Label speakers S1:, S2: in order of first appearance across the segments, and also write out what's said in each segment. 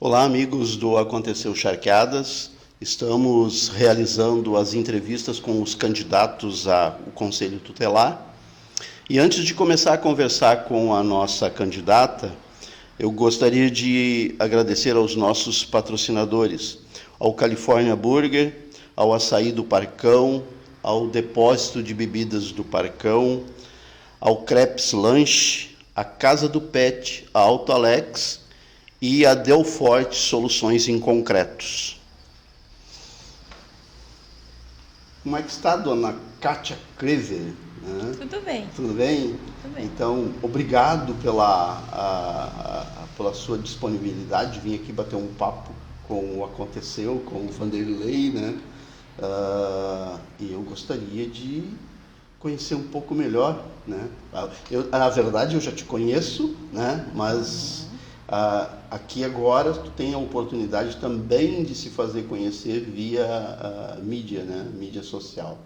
S1: Olá, amigos do Aconteceu Charqueadas. Estamos realizando as entrevistas com os candidatos ao Conselho Tutelar. E antes de começar a conversar com a nossa candidata, eu gostaria de agradecer aos nossos patrocinadores, ao California Burger, ao Açaí do Parcão, ao Depósito de Bebidas do Parcão, ao Crepes Lanche, à Casa do Pet, a Auto Alex e a Delforte Soluções em Concretos. Como é que está, dona Kátia Krever?
S2: Tudo bem.
S1: Tudo bem?
S2: Tudo bem.
S1: Então, obrigado pela sua disponibilidade de vir aqui bater um papo com o Aconteceu, com o Vanderlei, né? E eu gostaria de conhecer um pouco melhor, né? Na verdade, eu já te conheço, né? Mas aqui agora tu tem a oportunidade também de se fazer conhecer via mídia, né? Mídia social.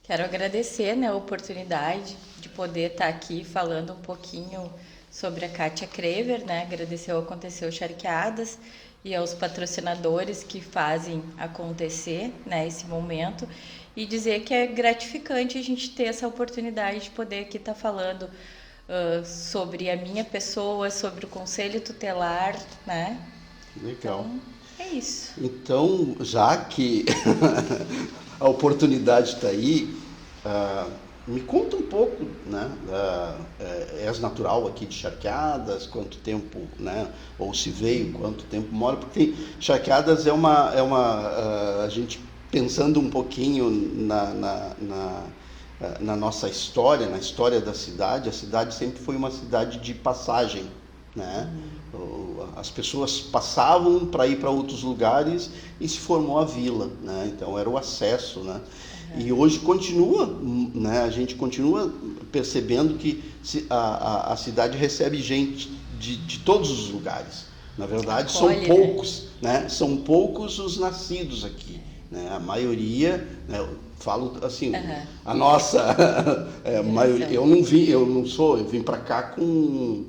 S2: Quero agradecer, né, a oportunidade de poder estar aqui falando um pouquinho sobre a Kátia Krever, né? Agradecer ao Aconteceu Charqueadas e aos patrocinadores que fazem acontecer, né, esse momento, e dizer que é gratificante a gente ter essa oportunidade de poder aqui estar falando sobre a minha pessoa, sobre o Conselho Tutelar, né?
S1: Legal.
S2: Então, é isso.
S1: Então, já que a oportunidade está aí, me conta um pouco, né? És natural aqui de Charqueadas, quanto tempo, né? Ou se veio, quanto tempo mora, porque Charqueadas é a gente pensando um pouquinho na nossa história, na história da cidade, a cidade sempre foi uma cidade de passagem, né? As pessoas passavam para ir para outros lugares e se formou a vila, né? Então era o acesso, né? E hoje continua, né? A gente continua percebendo que a cidade recebe gente de todos os lugares. Na verdade,
S2: Acolhe,
S1: são poucos, né? São poucos os nascidos aqui, né? A maioria, né? Eu falo assim, a nossa maioria. Eu vim para cá com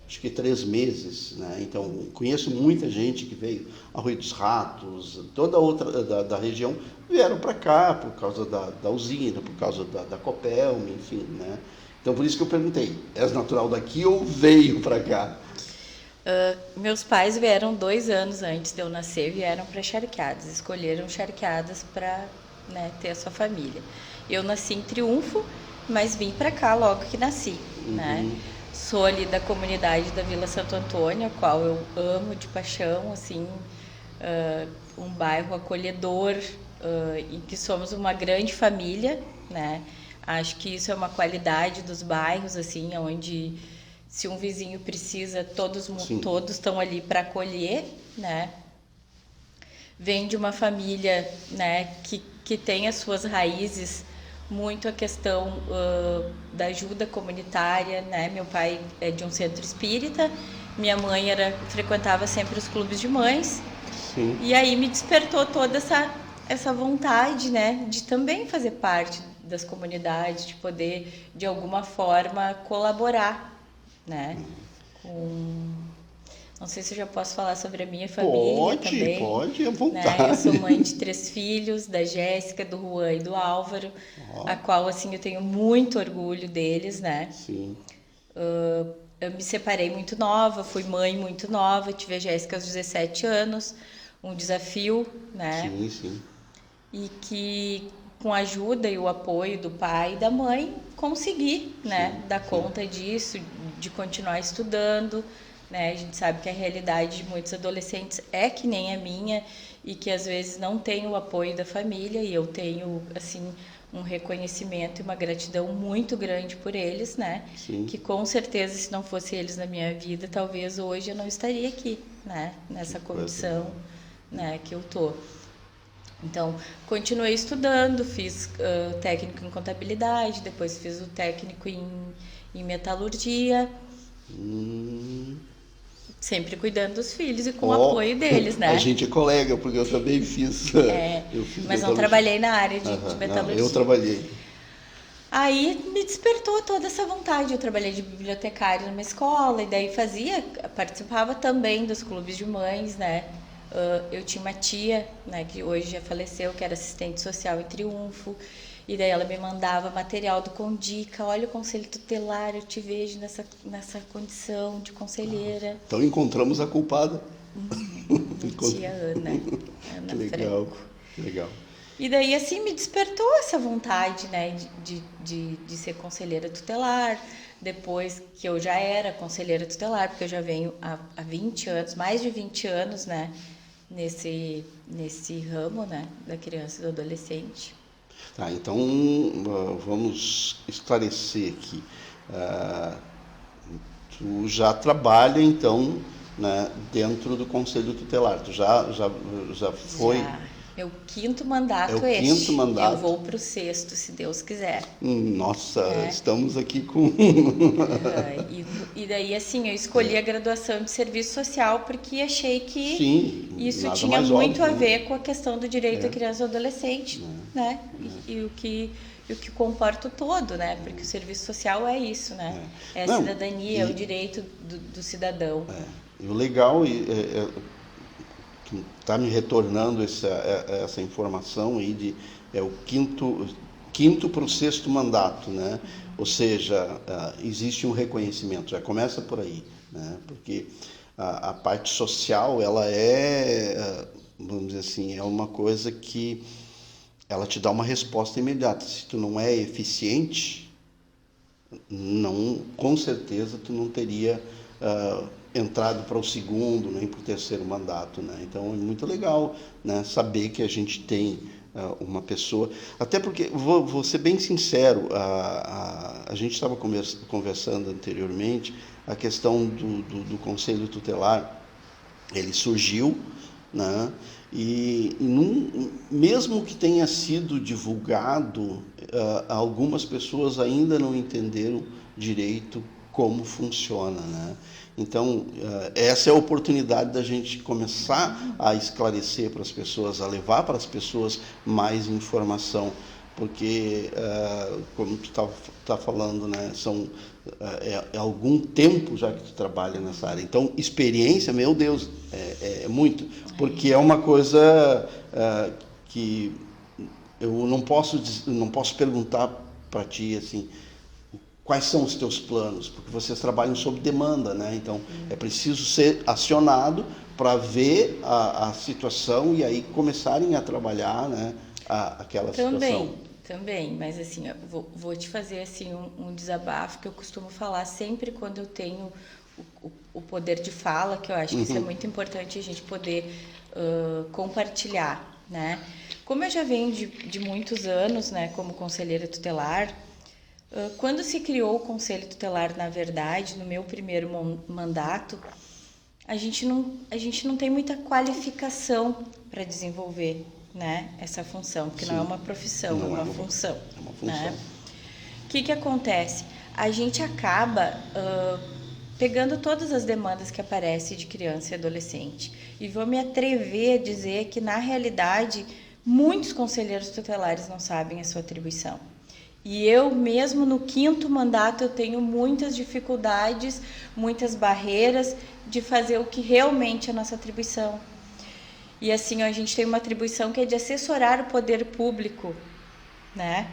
S1: acho que 3 meses, né? Então conheço muita gente que veio, Arroio dos Ratos, toda outra da região vieram para cá por causa da usina, por causa da Copelm, enfim, né? Então por isso que eu perguntei, és natural daqui ou veio para cá?
S2: Meus pais vieram 2 anos antes de eu nascer, vieram para Charqueadas, escolheram Charqueadas para, né, ter a sua família. Eu nasci em Triunfo, mas vim para cá logo que nasci, né? Sou ali da comunidade da Vila Santo Antônio, a qual eu amo de paixão, assim, um bairro acolhedor, em que somos uma grande família, né? Acho que isso é uma qualidade dos bairros, assim, onde se um vizinho precisa, todos estão ali para acolher, né? Vem de uma família, né, que tem as suas raízes muito a questão da ajuda comunitária, né? Meu pai é de um centro espírita, minha mãe frequentava sempre os clubes de mães.
S1: Sim.
S2: E aí me despertou toda essa vontade, né, de também fazer parte das comunidades, de poder de alguma forma colaborar, né? Não sei se eu já posso falar sobre a minha família também.
S1: Pode, à vontade.
S2: Né? Eu sou mãe de 3 filhos, da Jéssica, do Juan e do Álvaro, a qual, assim, eu tenho muito orgulho deles, né?
S1: Sim.
S2: Eu me separei muito nova, fui mãe muito nova, tive a Jéssica aos 17 anos, um desafio, né?
S1: Sim, sim.
S2: E que, com a ajuda e o apoio do pai e da mãe, consegui, né, dar conta disso, de continuar estudando, né? A gente sabe que a realidade de muitos adolescentes é que nem a minha e que às vezes não tem o apoio da família, e eu tenho, assim, um reconhecimento e uma gratidão muito grande por eles, né?
S1: Sim.
S2: Que com certeza, se não fosse eles na minha vida, talvez hoje eu não estaria aqui, né? Nessa condição, né, que eu tô. Então, continuei estudando, fiz técnico em contabilidade, depois fiz o técnico em metalurgia, sempre cuidando dos filhos e com o apoio deles, né?
S1: A gente é colega, porque eu também fiz.
S2: Mas não trabalhei na área de metalurgia.
S1: Não, eu trabalhei.
S2: Aí me despertou toda essa vontade. Eu trabalhei de bibliotecária numa escola e daí participava também dos clubes de mães, né? Eu tinha uma tia, né, que hoje já faleceu, que era assistente social em Triunfo, e daí ela me mandava material do Condica. Olha o conselho tutelar, eu te vejo nessa condição de conselheira.
S1: Então encontramos a culpada.
S2: Minha tia Ana
S1: Que legal, que legal.
S2: E daí, assim, me despertou essa vontade, né, de ser conselheira tutelar. Depois que eu já era conselheira tutelar, porque eu já venho há 20 anos, mais de 20 anos, né, nesse ramo, né, da criança e do adolescente.
S1: Tá, então vamos esclarecer aqui. Tu já trabalha, então, né, dentro do Conselho Tutelar. Tu já foi...
S2: Já. Meu quinto mandato
S1: É o quinto mandato.
S2: Eu vou para o sexto, se Deus quiser.
S1: Nossa, estamos aqui com...
S2: E daí, assim, eu escolhi a graduação de serviço social porque achei que isso tinha muito a ver com a questão do direito da criança e do adolescente, né? E o que comporta o todo, né? Porque o serviço social é isso, né? É a cidadania, é o direito do cidadão.
S1: E o legal que está me retornando essa informação aí é o quinto para o sexto mandato, né? Ou seja, existe um reconhecimento, já começa por aí, né? Porque a parte social, ela vamos dizer assim, é uma coisa que ela te dá uma resposta imediata. Se tu não é eficiente, com certeza tu não teria entrado para o segundo, nem para o terceiro mandato, né? Então é muito legal, né, saber que a gente tem uma pessoa, até porque, vou ser bem sincero, a gente estava conversando anteriormente, a questão do Conselho Tutelar, ele surgiu, né, e mesmo que tenha sido divulgado, algumas pessoas ainda não entenderam direito como funciona, né? Então, essa é a oportunidade da gente começar a esclarecer para as pessoas, a levar para as pessoas mais informação, porque, como tu tá falando, né, é algum tempo já que tu trabalha nessa área. Então, experiência, meu Deus, é muito, porque é uma coisa que eu não posso perguntar para ti assim, quais são os teus planos, porque vocês trabalham sob demanda, né? Então é preciso ser acionado para ver a situação e aí começarem a trabalhar, né, aquela situação.
S2: Também, mas assim, eu vou te fazer assim um desabafo que eu costumo falar sempre quando eu tenho o poder de fala, que eu acho que isso é muito importante a gente poder compartilhar, né? Como eu já venho de muitos anos, né, como conselheira tutelar, quando se criou o Conselho Tutelar, na verdade, no meu primeiro mandato, a gente não tem muita qualificação para desenvolver, né, essa função, porque não é uma profissão, é uma função.
S1: É uma função.
S2: Né? O que acontece? A gente acaba pegando todas as demandas que aparecem de criança e adolescente. E vou me atrever a dizer que, na realidade, muitos conselheiros tutelares não sabem a sua atribuição. E eu mesmo no quinto mandato eu tenho muitas dificuldades, muitas barreiras de fazer o que realmente é a nossa atribuição. E assim, a gente tem uma atribuição que é de assessorar o poder público, né?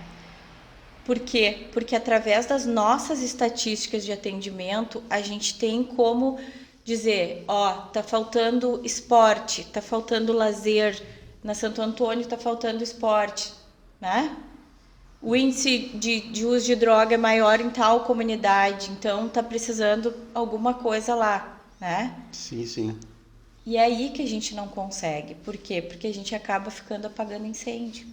S2: Por quê? Porque através das nossas estatísticas de atendimento, a gente tem como dizer, tá faltando esporte, tá faltando lazer, na Santo Antônio tá faltando esporte, né? O índice de uso de droga é maior em tal comunidade, então está precisando alguma coisa lá, né?
S1: Sim.
S2: E é aí que a gente não consegue. Por quê? Porque a gente acaba ficando apagando incêndio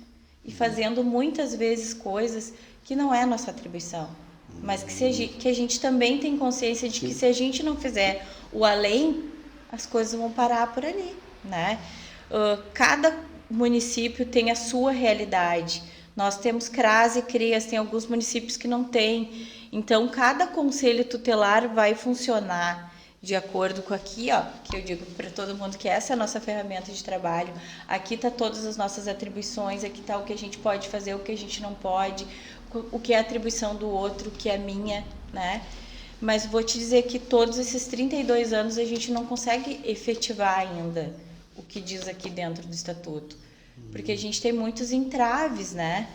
S2: e fazendo muitas vezes coisas que não é nossa atribuição, mas que a gente também tem consciência de que se a gente não fizer o além, as coisas vão parar por ali, né? Cada município tem a sua realidade. Nós temos CRAS e CREAS, tem alguns municípios que não têm. Então, cada conselho tutelar vai funcionar de acordo com aqui, que eu digo para todo mundo que essa é a nossa ferramenta de trabalho. Aqui está todas as nossas atribuições, aqui está o que a gente pode fazer, o que a gente não pode, o que é atribuição do outro, o que é minha, né? Mas vou te dizer que todos esses 32 anos a gente não consegue efetivar ainda o que diz aqui dentro do estatuto, porque a gente tem muitos entraves, né?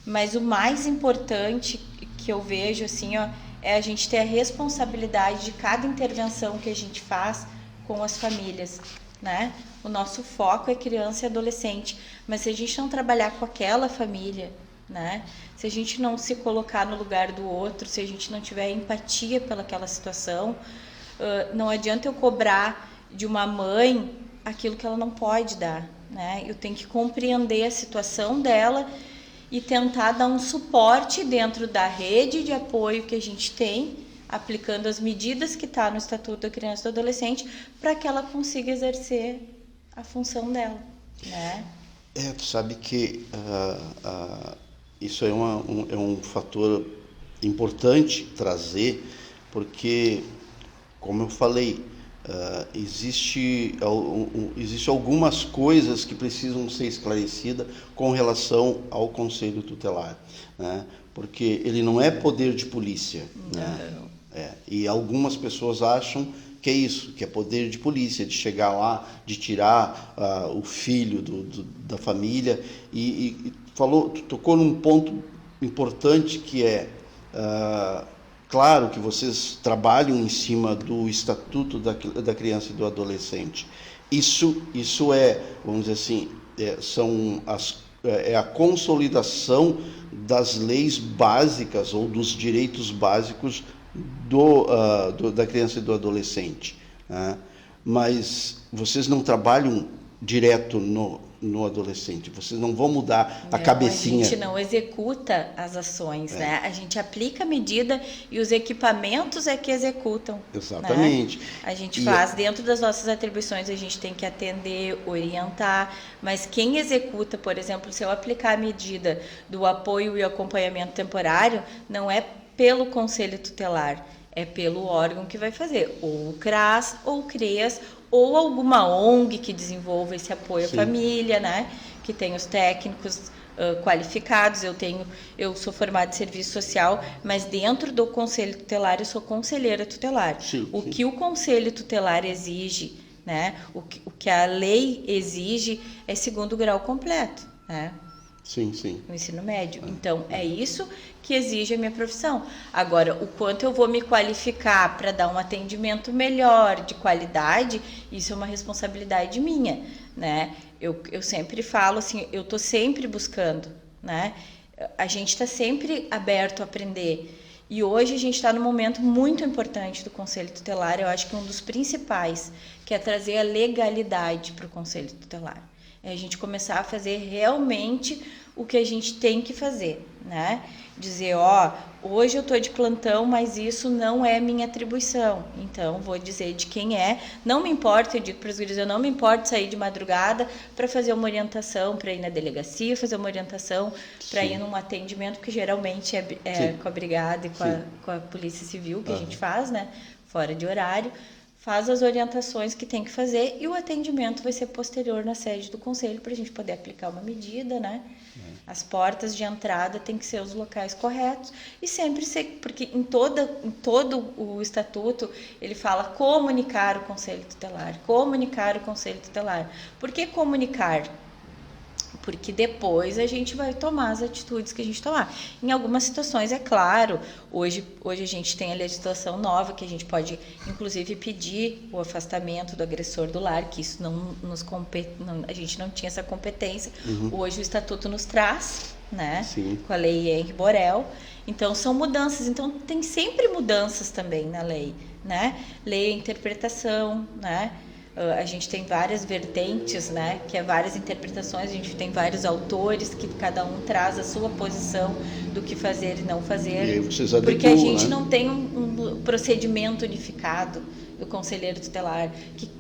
S2: Mas o mais importante que eu vejo assim, ó, é a gente ter a responsabilidade de cada intervenção que a gente faz com as famílias, né? O nosso foco é criança e adolescente, mas se a gente não trabalhar com aquela família, né? Se a gente não se colocar no lugar do outro, se a gente não tiver empatia pelaquela situação, não adianta eu cobrar de uma mãe aquilo que ela não pode dar, né? Eu tenho que compreender a situação dela e tentar dar um suporte dentro da rede de apoio que a gente tem, aplicando as medidas que está no Estatuto da Criança e do Adolescente, para que ela consiga exercer a função dela, né?
S1: Tu sabe que isso é um fator importante trazer, porque, como eu falei, existe algumas coisas que precisam ser esclarecidas com relação ao Conselho Tutelar, né? Porque ele não é poder de polícia, né? E algumas pessoas acham que é isso, que é poder de polícia, de chegar lá, de tirar o filho da família. E tocou num ponto importante que é, claro que vocês trabalham em cima do Estatuto da Criança e do Adolescente. Isso é, vamos dizer assim, é a consolidação das leis básicas ou dos direitos básicos da criança e do adolescente, né? Mas vocês não trabalham direto no adolescente, vocês não vão mudar a cabecinha.
S2: A gente não executa as ações, né? A gente aplica a medida e os equipamentos é que executam.
S1: Exatamente.
S2: Né? A gente faz dentro das nossas atribuições, a gente tem que atender, orientar, mas quem executa, por exemplo, se eu aplicar a medida do apoio e acompanhamento temporário, não é pelo Conselho Tutelar, é pelo órgão que vai fazer, ou o CRAS, ou o CREAS, ou alguma ONG que desenvolva esse apoio à família, né? Que tem os técnicos qualificados. Eu sou formada em serviço social, mas dentro do Conselho Tutelar eu sou conselheira tutelar. O que o Conselho Tutelar exige, né? O que a lei exige é segundo grau completo, né?
S1: Sim.
S2: No ensino médio. Então, é isso que exige a minha profissão. Agora, o quanto eu vou me qualificar para dar um atendimento melhor, de qualidade, isso é uma responsabilidade minha, né? Eu sempre falo assim, eu estou sempre buscando, né? A gente está sempre aberto a aprender. E hoje a gente está num momento muito importante do Conselho Tutelar, eu acho que um dos principais, que é trazer a legalidade para o Conselho Tutelar. É a gente começar a fazer realmente o que a gente tem que fazer, né? Dizer, hoje eu estou de plantão, mas isso não é minha atribuição. Então, vou dizer de quem é. Não me importa, eu digo para os guris, eu não me importo sair de madrugada para fazer uma orientação, para ir na delegacia, fazer uma orientação, para ir num atendimento, que geralmente é com a brigada e com a Polícia Civil, que a gente faz, né? Fora de horário. Faz as orientações que tem que fazer e o atendimento vai ser posterior na sede do conselho para a gente poder aplicar uma medida, né? As portas de entrada tem que ser os locais corretos e sempre ser, porque em todo o estatuto ele fala comunicar o conselho tutelar, comunicar o conselho tutelar. Por que comunicar? Porque depois a gente vai tomar as atitudes que a gente tomar. Em algumas situações, é claro, hoje a gente tem a legislação nova, que a gente pode, inclusive, pedir o afastamento do agressor do lar, que isso a gente não tinha essa competência. Hoje o Estatuto nos traz, né? Com a Lei Henri Borel. Então, são mudanças. Então, tem sempre mudanças também na lei, né? Lei é interpretação, né? A gente tem várias vertentes, né? Que é várias interpretações, a gente tem vários autores que cada um traz a sua posição do que fazer e não fazer.
S1: E aí vocês adequam,
S2: porque a gente,
S1: né?
S2: não tem um procedimento unificado do conselheiro tutelar,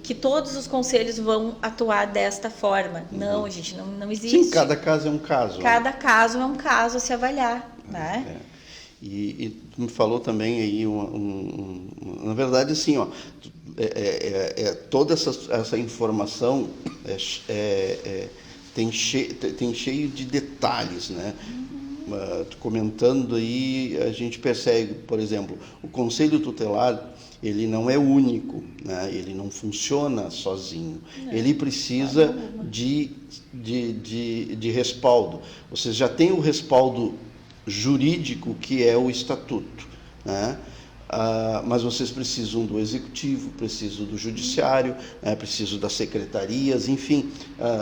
S2: que todos os conselhos vão atuar desta forma. Não, a gente não existe.
S1: Sim, cada caso é um caso.
S2: Cada caso é um caso a se avaliar, né?
S1: E tu me falou também aí, na verdade, assim, toda essa informação tem cheio de detalhes, né? comentando aí, a gente percebe, por exemplo, o Conselho Tutelar, ele não é único, né? Ele não funciona sozinho. Não, ele precisa de respaldo. Vocês já têm o respaldo jurídico, que é o estatuto, né? Mas vocês precisam do executivo, precisam do judiciário, precisam das secretarias, enfim,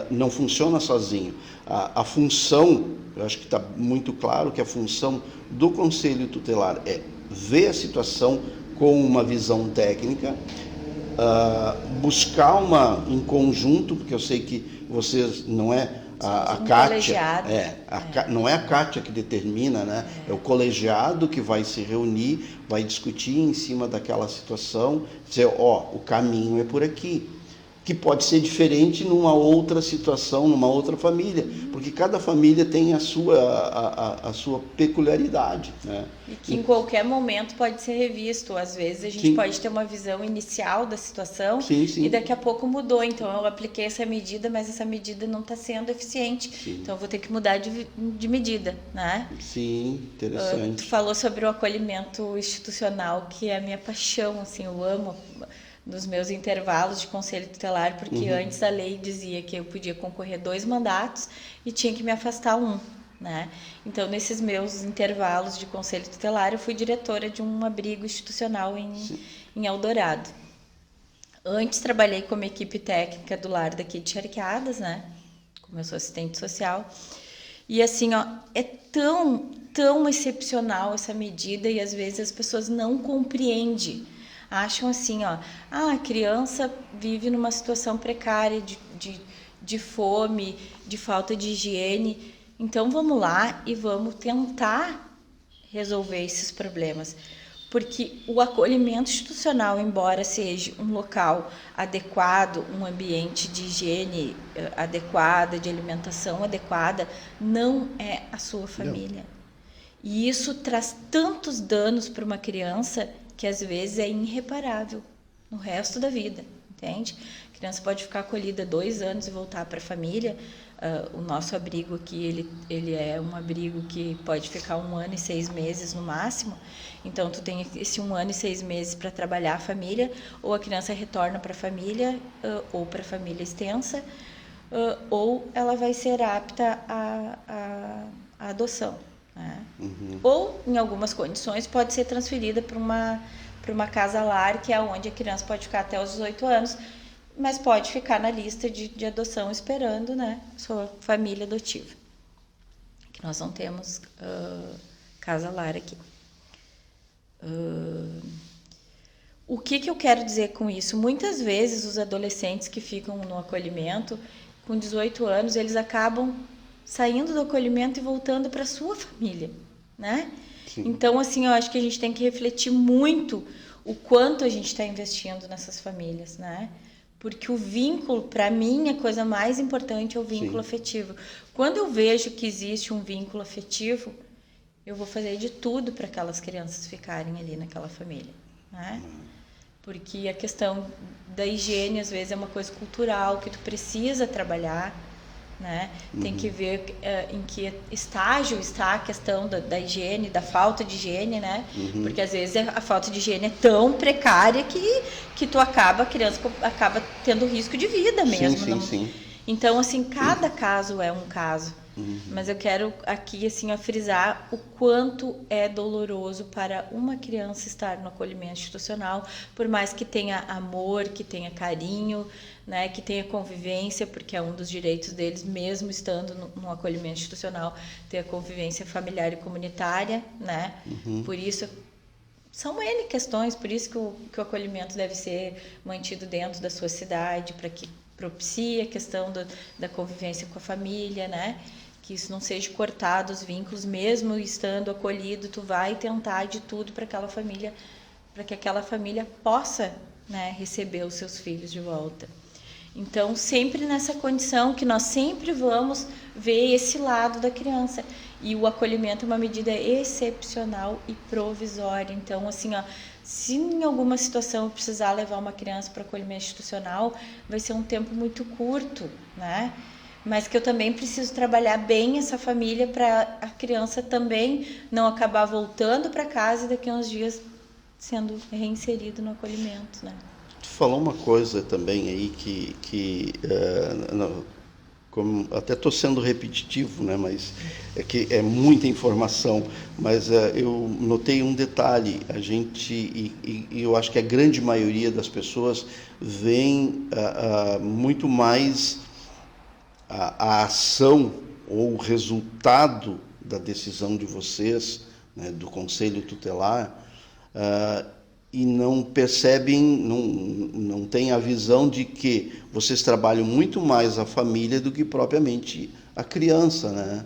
S1: não funciona sozinho. A função, eu acho que está muito claro que a função do Conselho Tutelar é ver a situação com uma visão técnica, buscar em conjunto, porque eu sei que vocês não é a Kátia, não é a Kátia que determina, né? É o colegiado que vai se reunir, vai discutir em cima daquela situação, dizer, o caminho é por aqui, que pode ser diferente numa outra situação, numa outra família, porque cada família tem a sua peculiaridade, né?
S2: E que em qualquer momento pode ser revisto. Às vezes a gente pode ter uma visão inicial da situação e daqui a pouco mudou. Então eu apliquei essa medida, mas essa medida não está sendo eficiente. Então eu vou ter que mudar de medida, né?
S1: Sim, interessante.
S2: Tu falou sobre o acolhimento institucional, que é a minha paixão, assim, eu amo nos meus intervalos de conselho tutelar, porque antes a lei dizia que eu podia concorrer 2 mandatos e tinha que me afastar 1, né? Então, nesses meus intervalos de conselho tutelar, eu fui diretora de um abrigo institucional em Eldorado. Antes, trabalhei como equipe técnica do lar daqui de Charqueadas, né? Como eu sou assistente social. E assim, é tão excepcional essa medida e às vezes as pessoas não compreendem. Acham assim, a criança vive numa situação precária de fome, de falta de higiene. Então, vamos lá e vamos tentar resolver esses problemas. Porque o acolhimento institucional, embora seja um local adequado, um ambiente de higiene adequada, de alimentação adequada, não é a sua família. Não. E isso traz tantos danos para uma criança que às vezes é irreparável no resto da vida, entende? A criança pode ficar acolhida 2 anos e voltar para a família. O nosso abrigo aqui, ele é um abrigo que pode ficar 1 ano e 6 meses no máximo. Então, tu tem esse 1 ano e 6 meses para trabalhar a família, ou a criança retorna para a família, ou para a família extensa, ou ela vai ser apta à adoção. Né? Ou, em algumas condições, pode ser transferida para uma casa-lar, que é onde a criança pode ficar até os 18 anos, mas pode ficar na lista de adoção esperando, né, sua família adotiva. Que nós não temos casa-lar aqui. O que eu quero dizer com isso? Muitas vezes os adolescentes que ficam no acolhimento, com 18 anos, eles acabam saindo do acolhimento e voltando para a sua família, né? Sim. Então, assim, eu acho que a gente tem que refletir muito o quanto a gente está investindo nessas famílias, né? Porque o vínculo, para mim, a coisa mais importante é o vínculo afetivo. Quando eu vejo que existe um vínculo afetivo, eu vou fazer de tudo para aquelas crianças ficarem ali naquela família, né? Porque a questão da higiene, às vezes, é uma coisa cultural que tu precisa trabalhar, né? Tem que ver em que estágio está a questão da higiene, da falta de higiene, né? Porque às vezes a falta de higiene é tão precária que a criança acaba tendo risco de vida mesmo. Sim. Então, assim, cada caso é um caso. Mas eu quero aqui, assim, frisar o quanto é doloroso para uma criança estar no acolhimento institucional, por mais que tenha amor, que tenha carinho, né, que tenha convivência, porque é um dos direitos deles, mesmo estando no acolhimento institucional, ter a convivência familiar e comunitária, né? Por isso, são N questões, por isso que o acolhimento deve ser mantido dentro da sua cidade, para que propicie a questão da convivência com a família, né? Que isso não seja cortado, os vínculos, mesmo estando acolhido, tu vai tentar de tudo para aquela família, para que aquela família possa, né, receber os seus filhos de volta. Então, sempre nessa condição que nós sempre vamos ver esse lado da criança. E o acolhimento é uma medida excepcional e provisória. Então, assim, se em alguma situação eu precisar levar uma criança para acolhimento institucional, vai ser um tempo muito curto, né? mas que eu também preciso trabalhar bem essa família para a criança também não acabar voltando para casa e daqui a uns dias sendo reinserido no acolhimento, né?
S1: Tu falou uma coisa também aí como, até estou sendo repetitivo, né, mas é que é muita informação, mas eu notei um detalhe, a gente, e eu acho que a grande maioria das pessoas veem muito mais a ação ou o resultado da decisão de vocês, né, do Conselho Tutelar, e não percebem, não têm a visão de que vocês trabalham muito mais a família do que propriamente a criança, né?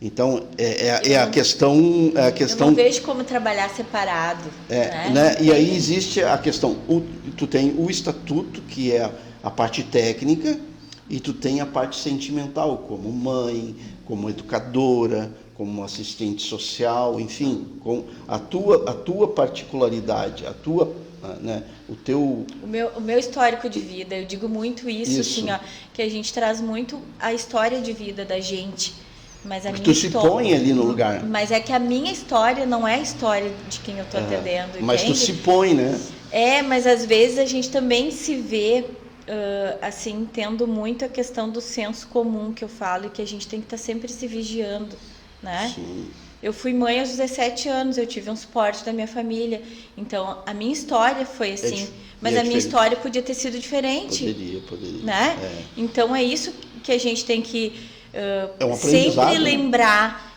S1: Então, a questão...
S2: Eu não vejo como trabalhar separado.
S1: Né? E aí existe a questão, tu tem o estatuto, que é a parte técnica, e tu tem a parte sentimental, como mãe, como educadora, como assistente social, enfim, com a tua particularidade, né,
S2: o meu histórico de vida. Eu digo muito isso. Assim, ó, que a gente traz muito a história de vida da gente, mas a minha
S1: tu se põe ali no lugar.
S2: Mas é que a minha história não é a história de quem eu estou atendendo.
S1: Mas
S2: entende?
S1: Tu se põe, né?
S2: Mas às vezes a gente também se vê assim, tendo muito a questão do senso comum que eu falo, e que a gente tem que estar sempre se vigiando, né?
S1: Sim.
S2: Eu fui mãe aos 17 anos, eu tive um suporte da minha família, então a minha história foi assim, mas a minha história podia ter sido diferente.
S1: Poderia.
S2: Né? Então é isso que a gente tem que
S1: um
S2: sempre lembrar,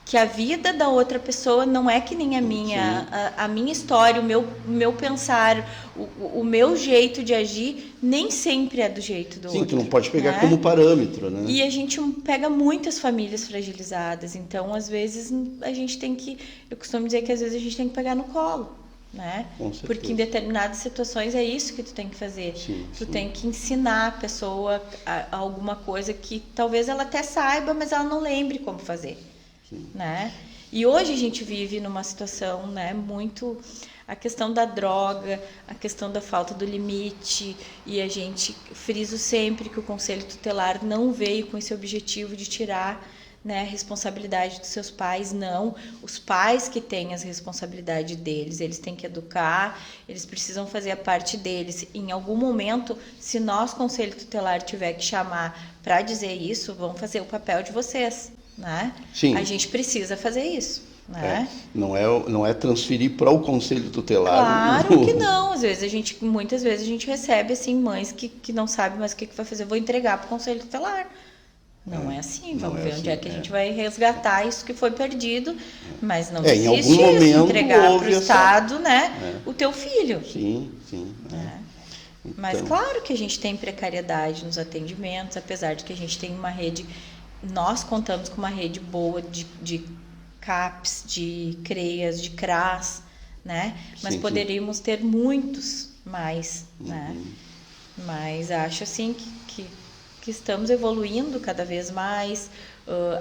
S2: que a vida da outra pessoa não é que nem a minha. A minha história, o meu pensar, o meu jeito de agir nem sempre é do jeito do outro.
S1: Sim, tu não pode pegar como parâmetro, né?
S2: E a gente pega muitas famílias fragilizadas, então às vezes a gente tem que, eu costumo dizer que às vezes a gente tem que pegar no colo, né? Porque em determinadas situações é isso que tu tem que fazer. Tu tem que ensinar a pessoa a alguma coisa que talvez ela até saiba, mas ela não lembre como fazer. Né? E hoje a gente vive numa situação, né, muito a questão da droga, a questão da falta do limite, e a gente friso sempre que o Conselho Tutelar não veio com esse objetivo de tirar, né, a responsabilidade dos seus pais, não. Os pais que têm as responsabilidades deles, eles têm que educar, eles precisam fazer a parte deles. Em algum momento, se nós, Conselho Tutelar, tiver que chamar para dizer isso, vão fazer o papel de vocês. Né?
S1: Sim.
S2: A gente precisa fazer isso, né?
S1: Não é transferir para o Conselho Tutelar.
S2: Claro que não. Muitas vezes a gente recebe assim mães que não sabem mais o que vai fazer, vou entregar para o Conselho Tutelar. Não é assim. Vamos ver onde é que a gente vai resgatar isso que foi perdido, mas não existe
S1: em algum momento
S2: entregar para o Estado, né? O teu filho.
S1: Sim.
S2: Então... Mas claro que a gente tem precariedade nos atendimentos, apesar de que a gente tem uma rede. Nós contamos com uma rede boa de CAPs, de CREAS, de CRAS, né? Mas poderíamos ter muitos mais, né? Mas acho assim que estamos evoluindo cada vez mais.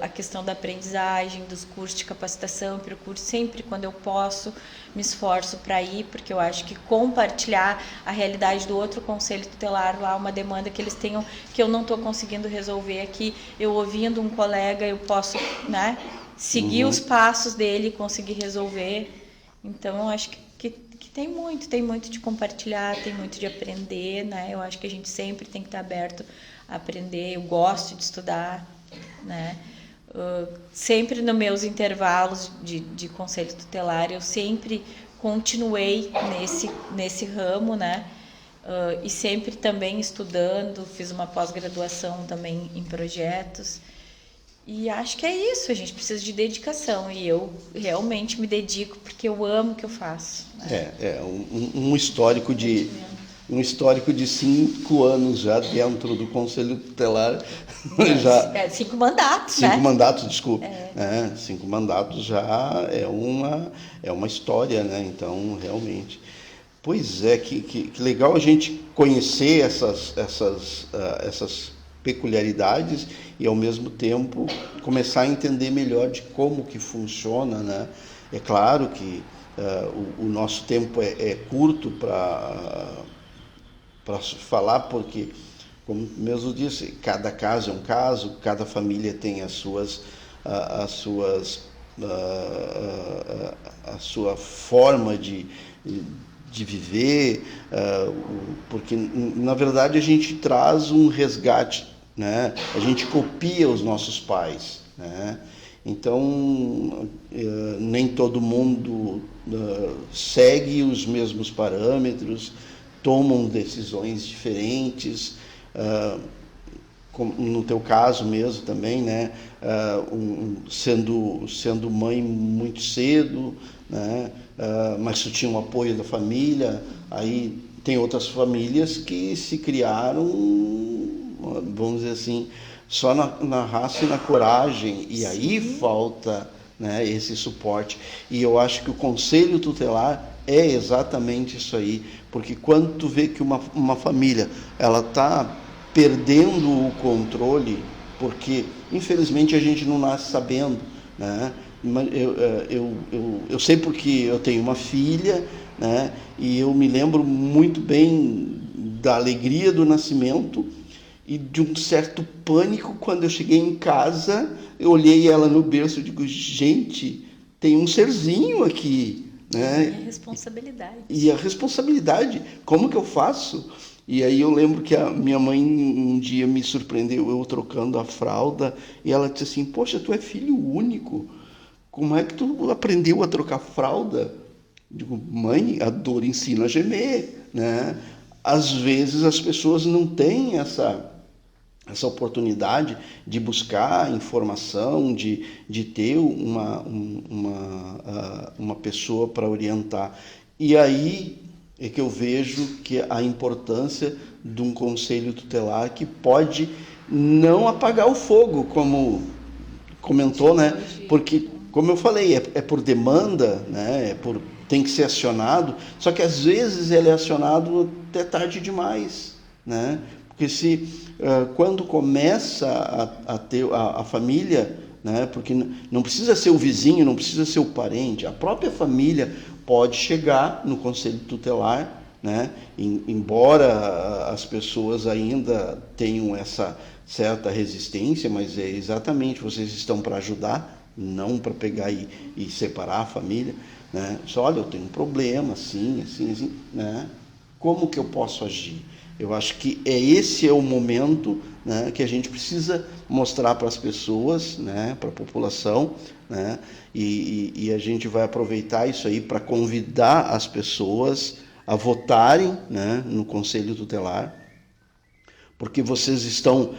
S2: A questão da aprendizagem, dos cursos de capacitação, eu procuro sempre, quando eu posso, me esforço para ir, porque eu acho que compartilhar a realidade do outro Conselho Tutelar, lá uma demanda que eles tenham, que eu não estou conseguindo resolver aqui, eu ouvindo um colega, eu posso, né, seguir os passos dele e conseguir resolver. Então, eu acho que tem muito de compartilhar, tem muito de aprender, né? Eu acho que a gente sempre tem que estar aberto a aprender. Eu gosto de estudar, né? Sempre nos meus intervalos de Conselho Tutelar, eu sempre continuei nesse ramo, né? E sempre também estudando, fiz uma pós-graduação também em projetos. E acho que é isso, a gente precisa de dedicação, e eu realmente me dedico porque eu amo o que eu faço. Né?
S1: Um histórico de 5 anos já dentro do Conselho Tutelar.
S2: 5 mandatos,
S1: 5 mandatos, desculpe. 5 mandatos já é uma história, né? Então, realmente. Pois é, que legal a gente conhecer essas peculiaridades e, ao mesmo tempo, começar a entender melhor de como que funciona, né? É claro que o nosso tempo é curto para falar, porque como mesmo disse, cada caso é um caso, cada família tem as suas a sua forma de viver, porque na verdade a gente traz um resgate, né? A gente copia os nossos pais, né? Então nem todo mundo segue os mesmos parâmetros, tomam decisões diferentes, como no teu caso mesmo também, né? Sendo mãe muito cedo, né? Mas tu tinha o apoio da família. Aí tem outras famílias que se criaram, vamos dizer assim, só na raça e na coragem, e aí falta, né, esse suporte. E eu acho que o conselho tutelar é exatamente isso aí, porque quando tu vê que uma família ela está perdendo o controle, porque infelizmente a gente não nasce sabendo, né? Eu sei porque eu tenho uma filha, né? E eu me lembro muito bem da alegria do nascimento e de um certo pânico quando eu cheguei em casa. Eu olhei ela no berço e digo, gente, tem um serzinho aqui, né?
S2: E a responsabilidade.
S1: E a responsabilidade, como que eu faço? E aí eu lembro que a minha mãe um dia me surpreendeu, eu trocando a fralda, e ela disse assim, poxa, tu é filho único, como é que tu aprendeu a trocar fralda? Digo, mãe, a dor ensina a gemer, né? Às vezes as pessoas não têm essa oportunidade de buscar informação, de ter uma pessoa para orientar. E aí é que eu vejo que a importância de um conselho tutelar que pode não apagar o fogo, como comentou, né? Porque, como eu falei, é por demanda, né? Tem que ser acionado, só que às vezes ele é acionado até tarde demais, né? Porque quando começa a ter a família, né? Porque não precisa ser o vizinho, não precisa ser o parente, a própria família pode chegar no conselho tutelar, né? Embora as pessoas ainda tenham essa certa resistência, mas é exatamente, vocês estão para ajudar, não para pegar e separar a família, né? Só, olha, eu tenho um problema, assim, assim, assim, né? Como que eu posso agir? Eu acho que esse é o momento, né, que a gente precisa mostrar para as pessoas, né, para a população, né, e a gente vai aproveitar isso aí para convidar as pessoas a votarem, né, no Conselho Tutelar, porque vocês estão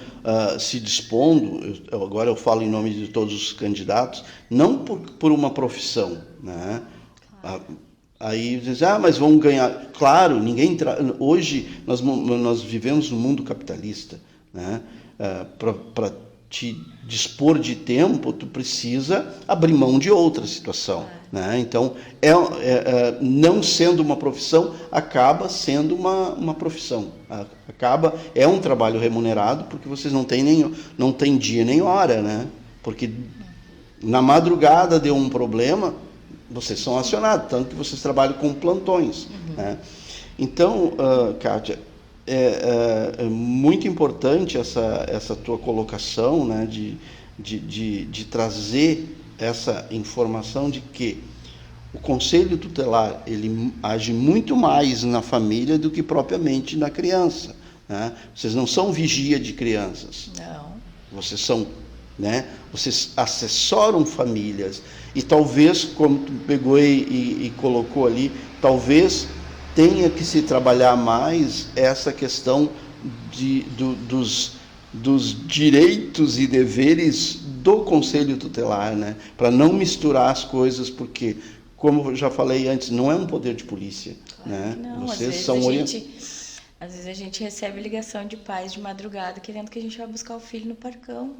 S1: se dispondo, agora eu falo em nome de todos os candidatos, não por uma profissão, né? Aí dizem, mas vão ganhar. Claro, hoje nós vivemos num mundo capitalista, né? Para te dispor de tempo, tu precisa abrir mão de outra situação, né? Então, não sendo uma profissão, acaba sendo uma profissão. É um trabalho remunerado, porque vocês não têm dia nem hora, né? Porque na madrugada deu um problema, vocês são acionados, tanto que vocês trabalham com plantões, né? Então, Kátia, é muito importante essa tua colocação, né, de trazer essa informação de que o Conselho Tutelar ele age muito mais na família do que propriamente na criança, né? Vocês não são vigia de crianças.
S2: Não.
S1: Vocês são, né? Vocês assessoram famílias e talvez, como tu pegou e colocou ali, talvez tenha que se trabalhar mais essa questão dos direitos e deveres do Conselho Tutelar, né? Para não misturar as coisas, porque, como eu já falei antes, não é um poder de polícia, claro, né?
S2: Não,
S1: vocês são
S2: às vezes a gente recebe ligação de pais de madrugada querendo que a gente vá buscar o filho no parcão.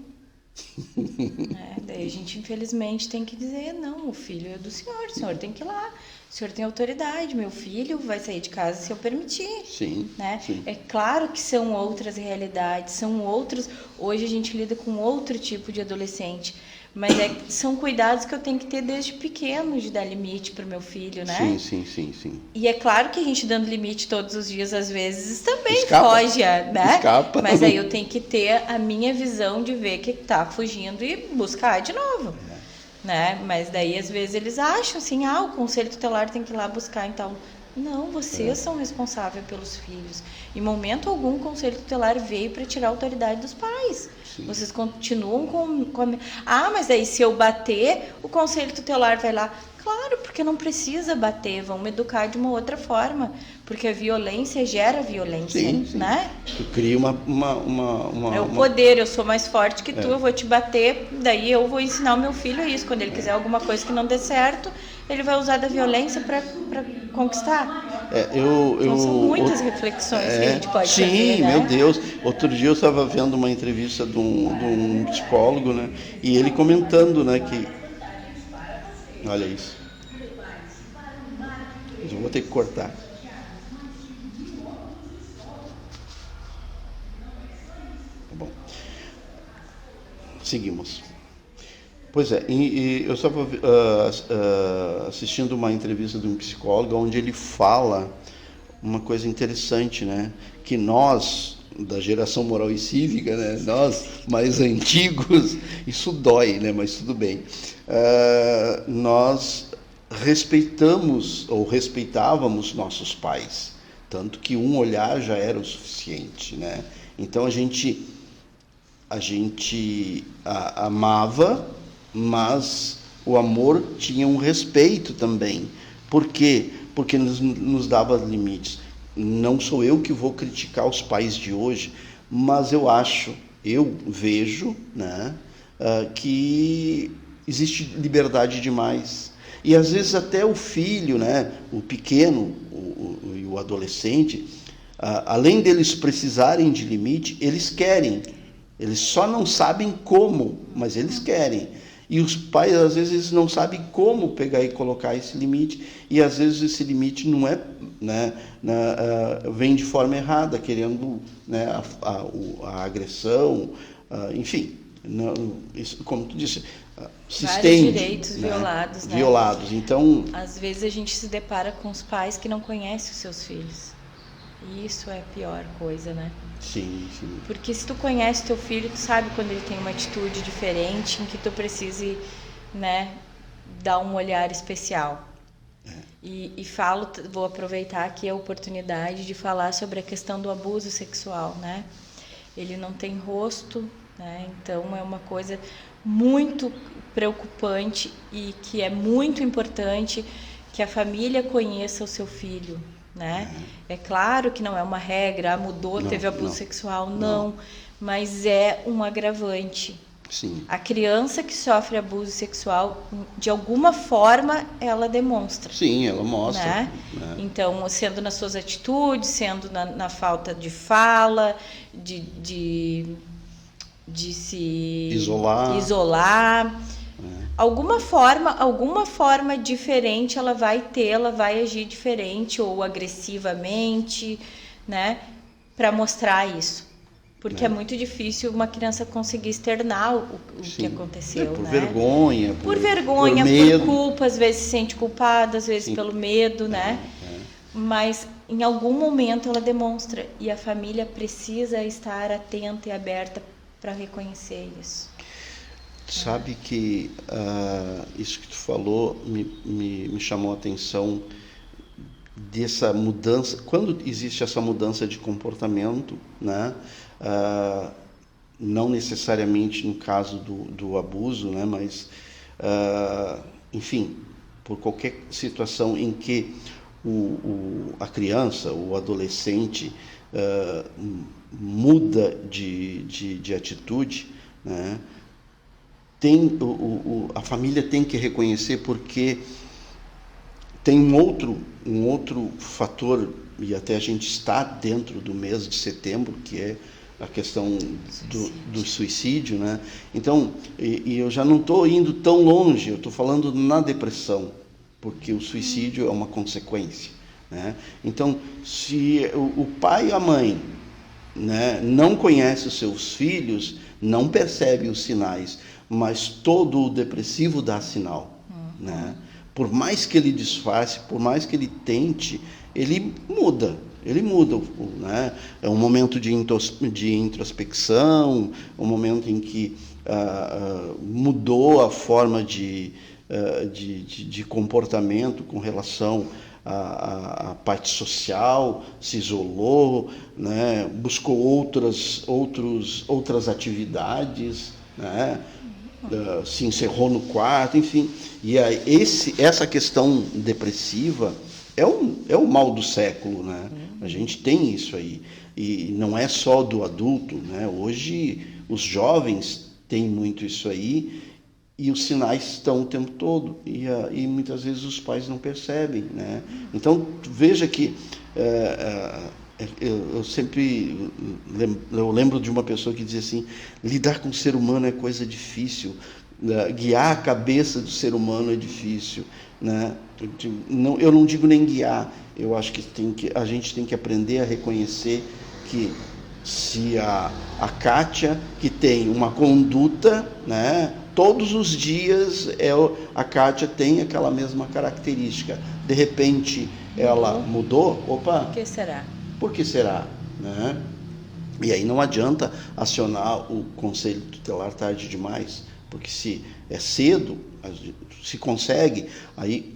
S2: Daí a gente infelizmente tem que dizer, não, o filho é do senhor, o senhor tem que ir lá, o senhor tem autoridade, meu filho vai sair de casa se eu permitir.
S1: Sim,
S2: né?
S1: Sim.
S2: É claro que são outras realidades, hoje a gente lida com outro tipo de adolescente, Mas são cuidados que eu tenho que ter desde pequeno, de dar limite para o meu filho, né?
S1: Sim.
S2: E é claro que a gente dando limite todos os dias, às vezes, também
S1: Escapa.
S2: foge, né?
S1: Escapa.
S2: Mas aí eu tenho que ter a minha visão de ver que tá fugindo e buscar de novo, né? Mas daí, às vezes, eles acham assim, o conselho tutelar tem que ir lá buscar, então... Não, vocês são responsáveis pelos filhos. Em momento algum, o conselho tutelar veio para tirar a autoridade dos pais. Sim. Vocês continuam com a... mas aí se eu bater, o conselho tutelar vai lá. Claro, porque não precisa bater, vamos educar de uma outra forma. Porque a violência gera violência,
S1: sim.
S2: né?
S1: Tu cria uma
S2: é o poder, eu sou mais forte que tu, eu vou te bater, daí eu vou ensinar o meu filho isso. Quando ele quiser alguma coisa que não dê certo, ele vai usar da violência para conquistar.
S1: Então,
S2: são muitas reflexões que a gente pode fazer,
S1: Sim,
S2: né?
S1: meu Deus. Outro dia eu estava vendo uma entrevista de um psicólogo, né? E ele comentando, né, que... Olha isso. Eu vou ter que cortar. Tá bom. Seguimos. Pois é, eu estava assistindo uma entrevista de um psicólogo onde ele fala uma coisa interessante, né? Que nós, da geração moral e cívica, né? Nós mais antigos, isso dói, né? Mas tudo bem. Nós respeitamos ou respeitávamos nossos pais, tanto que um olhar já era o suficiente, né? Então a gente amava, mas o amor tinha um respeito também. Por quê? Porque nos dava limites. Não sou eu que vou criticar os pais de hoje, mas eu vejo, né, que existe liberdade demais. E às vezes até o filho, né, o pequeno e o adolescente, além deles precisarem de limite, eles querem. Eles só não sabem como, mas eles querem. E os pais, às vezes, não sabem como pegar e colocar esse limite, e às vezes esse limite não é, né, vem de forma errada, querendo, né, a agressão, enfim, isso, como tu disse, se
S2: vários
S1: estende,
S2: direitos, né, violados, né?
S1: Violados. Então,
S2: às vezes a gente se depara com os pais que não conhecem os seus filhos. E isso é a pior coisa, né?
S1: Sim.
S2: Porque se tu conhece teu filho, tu sabe quando ele tem uma atitude diferente, em que tu precise, né, dar um olhar especial. E vou aproveitar aqui a oportunidade de falar sobre a questão do abuso sexual, né? Ele não tem rosto, né? Então é uma coisa muito preocupante e que é muito importante que a família conheça o seu filho, né? É claro que não é uma regra, mudou, teve abuso sexual, não, mas é um agravante.
S1: Sim.
S2: A criança que sofre abuso sexual, de alguma forma, ela demonstra.
S1: Sim, ela mostra.
S2: Né? Então, sendo nas suas atitudes, sendo na falta de fala, de se isolar. Alguma forma diferente ela vai ter, ela vai agir diferente ou agressivamente, né, para mostrar isso. Porque é muito difícil uma criança conseguir externar o que aconteceu,
S1: por
S2: né?
S1: vergonha,
S2: por vergonha, por culpa, às vezes se sente culpada, às vezes pelo medo, né? Mas em algum momento ela demonstra e a família precisa estar atenta e aberta para reconhecer isso.
S1: Sabe que isso que tu falou me chamou a atenção dessa mudança. Quando existe essa mudança de comportamento, né? Não necessariamente no caso do abuso, né? Mas, enfim, por qualquer situação em que a criança, o adolescente muda de atitude, né? A família tem que reconhecer, porque tem um outro fator, e até a gente está dentro do mês de setembro, que é a questão do suicídio, né? Então, e eu já não estou indo tão longe, eu estou falando na depressão, porque o suicídio é uma consequência, né? Então, se o pai e a mãe, né, não conhecem os seus filhos, não percebem os sinais, mas todo o depressivo dá sinal, né? Por mais que ele disfarce, por mais que ele tente, ele muda, né? É um momento de introspecção, um momento em que mudou a forma de comportamento com relação à parte social, se isolou, né? Buscou outras atividades, né? Se encerrou no quarto, enfim. E aí, essa questão depressiva é o mal do século, né? A gente tem isso aí. E não é só do adulto, né? Hoje os jovens têm muito isso aí e os sinais estão o tempo todo. E muitas vezes os pais não percebem, né? Então, veja que eu lembro de uma pessoa que dizia assim: lidar com o ser humano é coisa difícil, guiar a cabeça do ser humano é difícil, né? Eu não digo nem guiar, eu acho que a gente tem que aprender a reconhecer que se a Kátia, que tem uma conduta, né, todos os dias a Kátia tem aquela mesma característica, de repente ela mudou, opa,
S2: Por que será?
S1: Por que será? Né? E aí não adianta acionar o conselho tutelar tarde demais, porque se é cedo, se consegue, aí,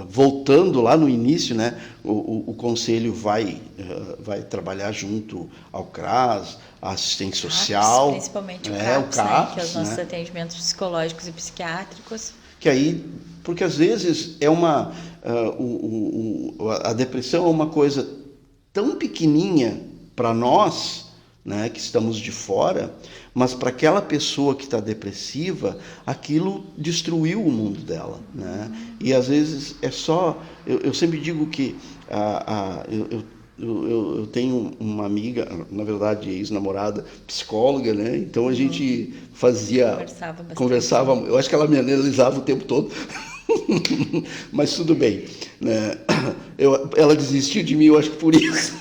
S1: voltando lá no início, né, o conselho vai trabalhar junto ao CRAS, a assistência social,
S2: principalmente o CAPS,
S1: CAPS,
S2: né, que é os nossos
S1: né,
S2: atendimentos psicológicos e psiquiátricos.
S1: Que aí, porque às vezes a depressão é uma coisa tão pequenininha para nós, né, que estamos de fora, mas para aquela pessoa que está depressiva, aquilo destruiu o mundo dela, né? E às vezes é só, eu sempre digo que eu tenho uma amiga, na verdade ex-namorada, psicóloga, né? Então a gente conversava, eu acho que ela me analisava o tempo todo. Mas tudo bem, né? Ela desistiu de mim, eu acho que por isso.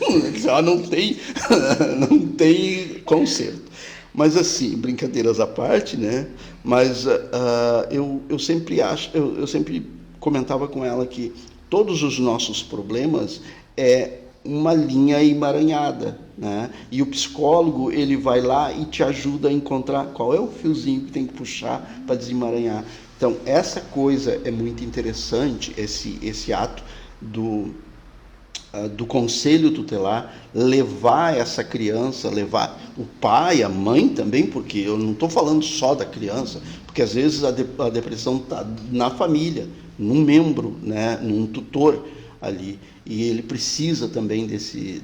S1: Ela não tem conserto. Mas assim, brincadeiras à parte, né? Mas eu sempre comentava com ela que todos os nossos problemas é uma linha emaranhada, né? E o psicólogo, ele vai lá e te ajuda a encontrar qual é o fiozinho que tem que puxar para desemaranhar. Então, essa coisa é muito interessante, esse ato do conselho tutelar, levar essa criança, levar o pai, a mãe também, porque eu não estou falando só da criança, porque às vezes a depressão está na família, num membro, né, num tutor ali, e ele precisa também desse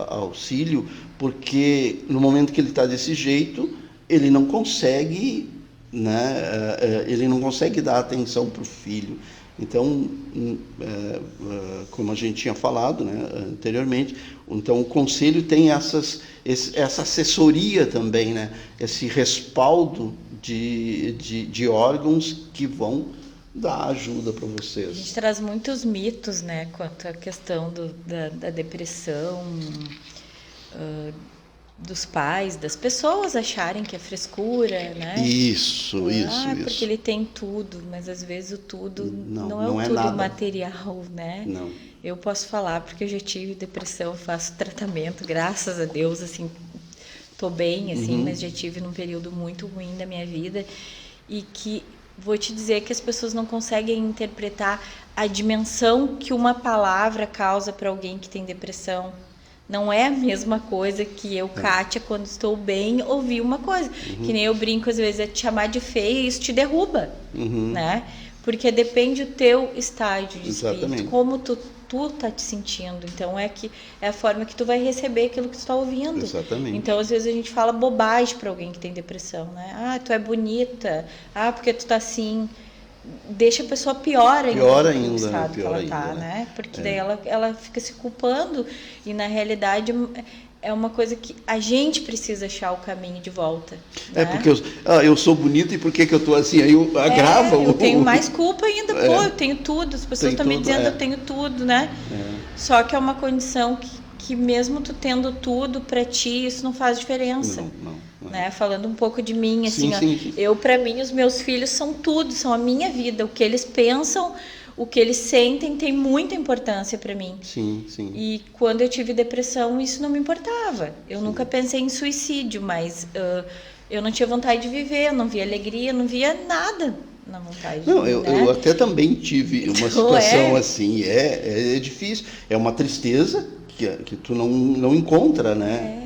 S1: auxílio, porque no momento que ele está desse jeito, ele não consegue, né, ele não consegue dar atenção para o filho. Então, como a gente tinha falado, né, anteriormente, então o conselho tem essa assessoria também, né, esse respaldo de órgãos que vão dar ajuda para vocês.
S2: A gente traz muitos mitos, né, quanto à questão da depressão, dos pais, das pessoas acharem que é frescura, né?
S1: Isso.
S2: Porque ele tem tudo, mas às vezes o tudo não é o tudo
S1: nada
S2: material, né?
S1: Não.
S2: Eu posso falar porque eu já tive depressão, faço tratamento, graças a Deus, assim, tô bem, assim, mas já tive num período muito ruim da minha vida e que vou te dizer que as pessoas não conseguem interpretar a dimensão que uma palavra causa para alguém que tem depressão. Não é a mesma coisa que eu, Kátia, quando estou bem, ouvir uma coisa. Que nem eu brinco, às vezes, é te chamar de feia e isso te derruba, né? Porque depende do teu estágio de espírito, como tu tá te sentindo. Então, é a forma que tu vai receber aquilo que tu tá ouvindo.
S1: Exatamente.
S2: Então, às vezes, a gente fala bobagem para alguém que tem depressão, né? Ah, tu é bonita. Ah, porque tu tá assim... Deixa a pessoa pior ainda no estado que ela tá, né? Porque daí ela fica se culpando e na realidade é uma coisa que a gente precisa achar o caminho de volta.
S1: É,
S2: né?
S1: porque eu sou bonito e por que eu tô assim? Aí agrava
S2: eu tenho mais culpa ainda, eu tenho tudo, as pessoas estão me dizendo eu tenho tudo, né? Só que é uma condição que mesmo tu tendo tudo pra ti, isso não faz diferença.
S1: Não.
S2: né? Falando um pouco de mim, assim,
S1: sim.
S2: Eu, para mim, os meus filhos são tudo, são a minha vida. O que eles pensam, o que eles sentem tem muita importância para mim.
S1: Sim.
S2: E quando eu tive depressão, isso não me importava. Eu nunca pensei em suicídio, mas eu não tinha vontade de viver, eu não via alegria, não via nada na vontade de viver.
S1: Eu até também tive uma situação assim, é difícil, é uma tristeza que tu não encontra, né?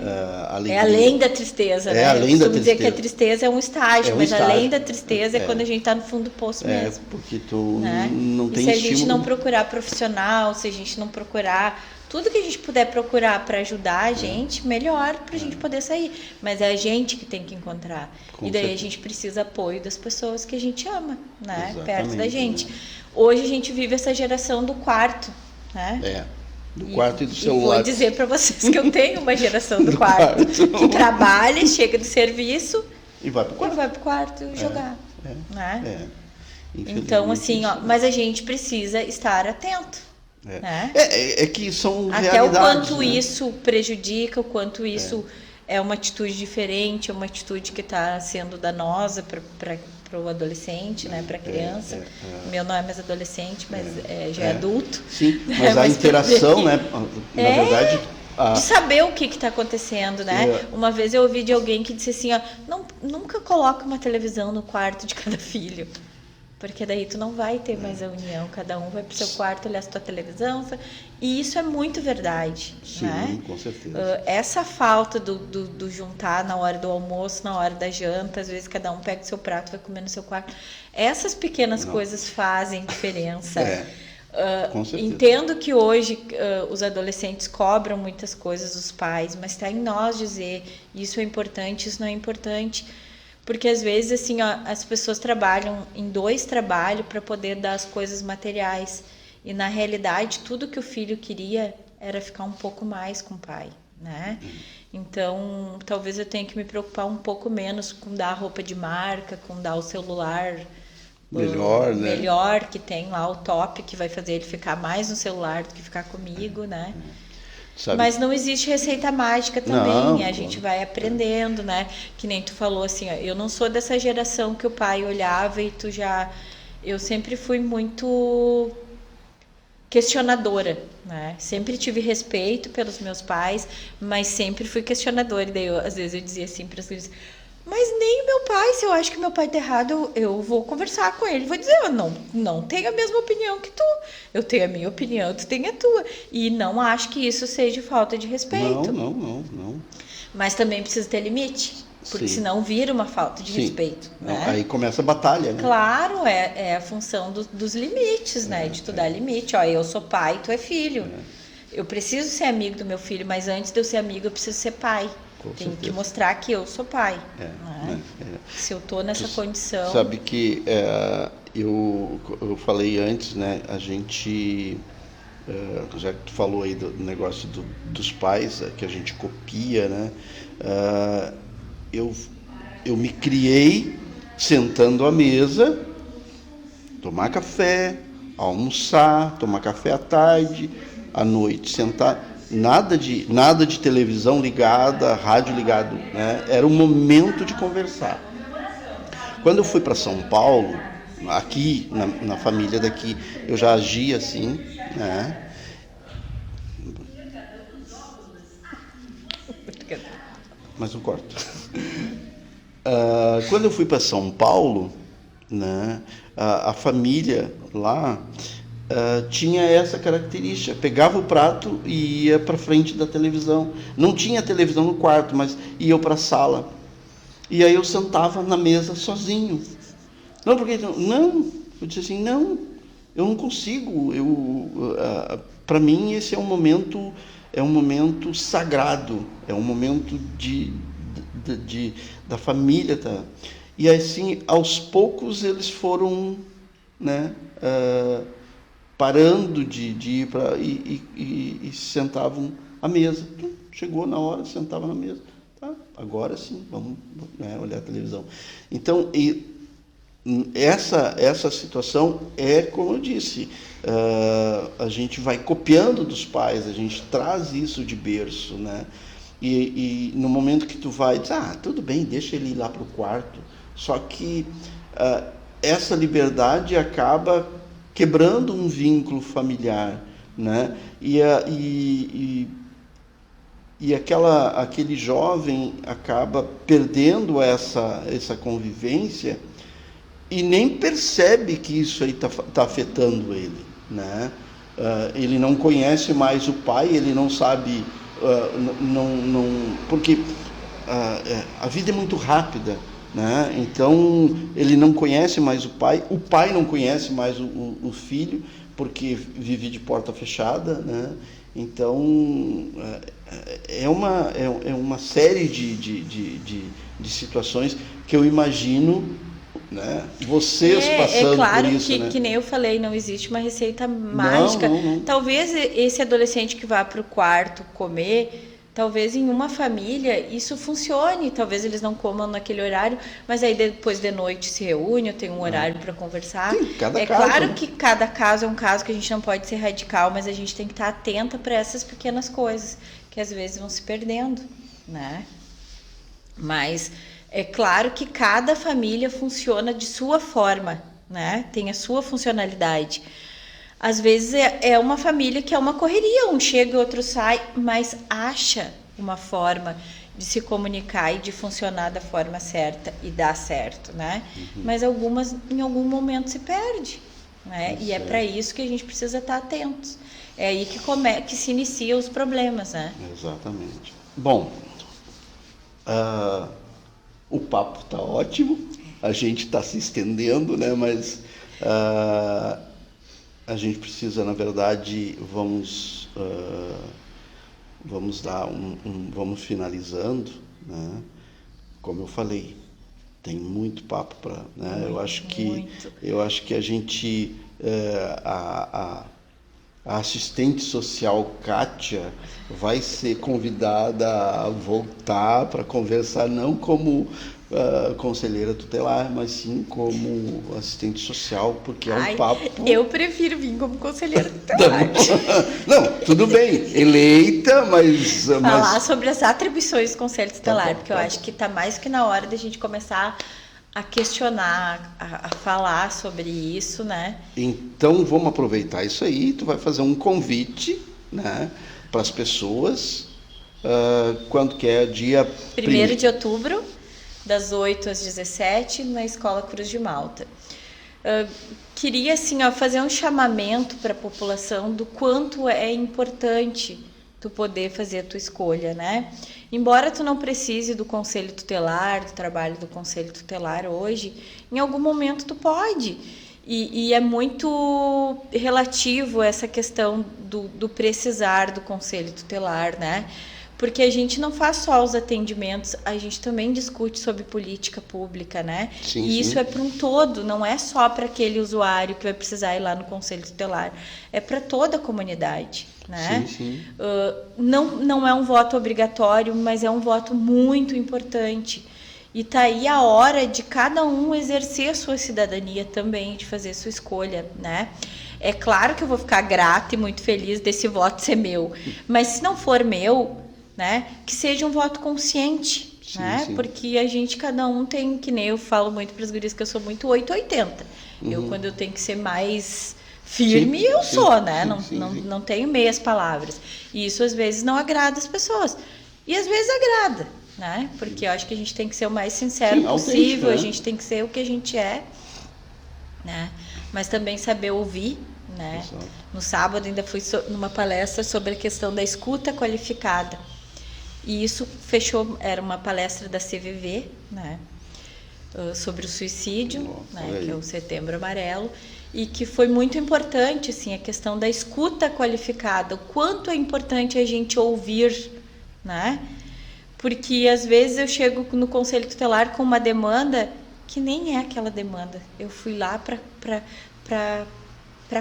S2: É além da tristeza, né?
S1: Além da tristeza.
S2: dizer que a tristeza é um estágio, mas
S1: estágio.
S2: Além da tristeza é quando a gente está no fundo do poço mesmo.
S1: Porque tu
S2: né?
S1: não tem
S2: estímulo. Se a
S1: estímulo.
S2: gente não procurar profissional, se a gente não procurar tudo que a gente puder procurar para ajudar a gente, melhor para a gente poder sair. Mas é a gente que tem que encontrar.
S1: Com
S2: e daí
S1: certeza.
S2: A gente precisa apoio das pessoas que a gente ama, né?
S1: Exatamente,
S2: Perto da gente. Hoje a gente vive essa geração do quarto, né?
S1: Do quarto e do celular.
S2: E vou dizer para vocês que eu tenho uma geração do quarto que trabalha, chega do serviço
S1: e vai pro
S2: quarto jogar, né?
S1: Então,
S2: assim, mas a gente precisa estar atento. Né?
S1: É que são
S2: até
S1: realidades,
S2: o quanto
S1: né?
S2: isso prejudica, o quanto isso é uma atitude diferente, é uma atitude que está sendo danosa para o adolescente, né, para a criança. O meu não é mais adolescente, mas já é adulto.
S1: Sim, mas a interação, né, na verdade...
S2: De saber o que está acontecendo, né? Uma vez eu ouvi de alguém que disse assim, nunca coloca uma televisão no quarto de cada filho. Porque daí tu não vai ter mais a união, cada um vai pro seu quarto olhar a sua televisão. E isso é muito verdade.
S1: Sim,
S2: né?
S1: Com certeza.
S2: Essa falta do juntar na hora do almoço, na hora da janta, às vezes cada um pega o seu prato e vai comer no seu quarto. Essas pequenas coisas fazem diferença.
S1: Com certeza.
S2: Entendo que hoje os adolescentes cobram muitas coisas dos pais, mas está em nós dizer isso é importante, isso não é importante. Porque às vezes assim, as pessoas trabalham em 2 trabalhos para poder dar as coisas materiais. E na realidade, tudo que o filho queria era ficar um pouco mais com o pai, né? Então, talvez eu tenha que me preocupar um pouco menos com dar roupa de marca, com dar o celular
S1: melhor, né?
S2: Melhor, que tem lá o top, que vai fazer ele ficar mais no celular do que ficar comigo, né?
S1: Sabe?
S2: Mas não existe receita mágica também, a gente vai aprendendo, né? Que nem tu falou assim, eu não sou dessa geração que o pai olhava e tu já... Eu sempre fui muito questionadora, né? Sempre tive respeito pelos meus pais, mas sempre fui questionadora. E daí, às vezes, eu dizia assim para as crianças, mas nem o meu pai, se eu acho que meu pai tá errado, eu vou conversar com ele, vou dizer, eu não tenho a mesma opinião que tu, eu tenho a minha opinião, tu tem a tua, e não acho que isso seja falta de respeito.
S1: Não.
S2: Mas também precisa ter limite, porque senão vira uma falta de respeito, né?
S1: Aí começa a batalha, né?
S2: Claro, é a função dos limites, né? De tu dar limite, eu sou pai, tu é filho. Eu preciso ser amigo do meu filho, mas antes de eu ser amigo, eu preciso ser pai. Tem que mostrar que eu sou pai. Se eu estou nessa condição...
S1: Sabe que eu falei antes, né? A gente... já que tu falou aí do negócio dos pais, que a gente copia, né? Eu me criei sentando à mesa, tomar café, almoçar, tomar café à tarde, à noite, sentar... Nada de televisão ligada, rádio ligado, né? Era um momento de conversar. Quando eu fui para São Paulo, aqui, na família daqui, eu já agia assim, né? Mas eu corto. Quando eu fui para São Paulo, né? A família lá... tinha essa característica, pegava o prato e ia para frente da televisão. Não tinha televisão no quarto, mas ia para a sala. E aí eu sentava na mesa sozinho. Eu disse assim, não, eu não consigo. Para mim esse é um momento sagrado, é um momento da família, tá? E assim, aos poucos eles foram, né? Parando de ir para e sentavam à mesa. Chegou na hora, sentava na mesa. Tá, agora sim, vamos, né, olhar a televisão. Então, essa situação é, como eu disse, a gente vai copiando dos pais, a gente traz isso de berço, né? E no momento que tu vai, diz, tudo bem, deixa ele ir lá para o quarto. Só que essa liberdade acaba quebrando um vínculo familiar, né? E aquele jovem acaba perdendo essa convivência e nem percebe que isso aí tá afetando ele, né? Ele não conhece mais o pai, ele não sabe, porque a vida é muito rápida, né? Então ele não conhece mais o pai não conhece mais o filho, porque vive de porta fechada, né? Então é uma série de situações que eu imagino, né? Vocês passando
S2: claro
S1: por isso, né?
S2: Que nem eu falei, não existe uma receita mágica.
S1: Não.
S2: Talvez esse adolescente que vá para o quarto comer, talvez em uma família isso funcione, talvez eles não comam naquele horário, mas aí depois de noite se reúne, eu tenho um horário para conversar.
S1: Sim, cada caso,
S2: claro,
S1: né?
S2: que cada caso é um caso, que a gente não pode ser radical, mas a gente tem que estar atenta para essas pequenas coisas que às vezes vão se perdendo, né? Mas é claro que cada família funciona de sua forma, né? Tem a sua funcionalidade. Às vezes é uma família que é uma correria, um chega e outro sai, mas acha uma forma de se comunicar e de funcionar da forma certa e dar certo, né? Mas algumas, em algum momento, se perde, né? E é para isso que a gente precisa estar atentos. É aí que se iniciam os problemas, né?
S1: Exatamente. Bom, o papo está ótimo, a gente está se estendendo, né? Mas a gente precisa, na verdade, vamos dar vamos finalizando, né? Como eu falei, tem muito papo para, né? Eu acho que a gente a assistente social Kátia vai ser convidada a voltar para conversar, não como conselheira tutelar, mas sim como assistente social, porque é um papo...
S2: Eu prefiro vir como conselheira tutelar.
S1: Não, tudo bem, eleita, mas...
S2: Falar sobre as atribuições do conselho tutelar, porque eu acho que está mais que na hora da gente começar a questionar, a falar sobre isso, né?
S1: Então, vamos aproveitar isso aí, tu vai fazer um convite, né, para as pessoas, quando que é? Dia
S2: 1º de outubro, das 8 às 17, na Escola Cruz de Malta. Queria, assim, fazer um chamamento para a população do quanto é importante tu poder fazer a tua escolha, né? Embora tu não precise do conselho tutelar, do trabalho do conselho tutelar hoje, em algum momento tu pode. E é muito relativo essa questão do precisar do conselho tutelar, né? Porque a gente não faz só os atendimentos, a gente também discute sobre política pública, né?
S1: Sim,
S2: e isso é para um todo, não é só para aquele usuário que vai precisar ir lá no conselho tutelar, é para toda a comunidade, né?
S1: Sim.
S2: Não é um voto obrigatório, mas é um voto muito importante. E tá aí a hora de cada um exercer a sua cidadania também, de fazer a sua escolha, né? É claro que eu vou ficar grata e muito feliz desse voto ser meu, mas se não for meu, né, que seja um voto consciente, né?
S1: Sim.
S2: Porque a gente, cada um tem, que nem eu falo muito para as gurias, que eu sou muito 880. Eu, quando eu tenho que ser mais firme, eu sou, né? Não tenho meias palavras. E isso, às vezes, não agrada as pessoas. E, às vezes, agrada, né? Porque eu acho que a gente tem que ser o mais sincero possível, né? A gente tem que ser o que a gente é, né? Mas também saber ouvir, né? Exato. No sábado, ainda fui numa palestra sobre a questão da escuta qualificada. E isso fechou, era uma palestra da CVV, né, sobre o suicídio, né, que é o Setembro Amarelo, e que foi muito importante, assim, a questão da escuta qualificada, o quanto é importante a gente ouvir, né, porque às vezes eu chego no conselho tutelar com uma demanda que nem é aquela demanda. Eu fui lá para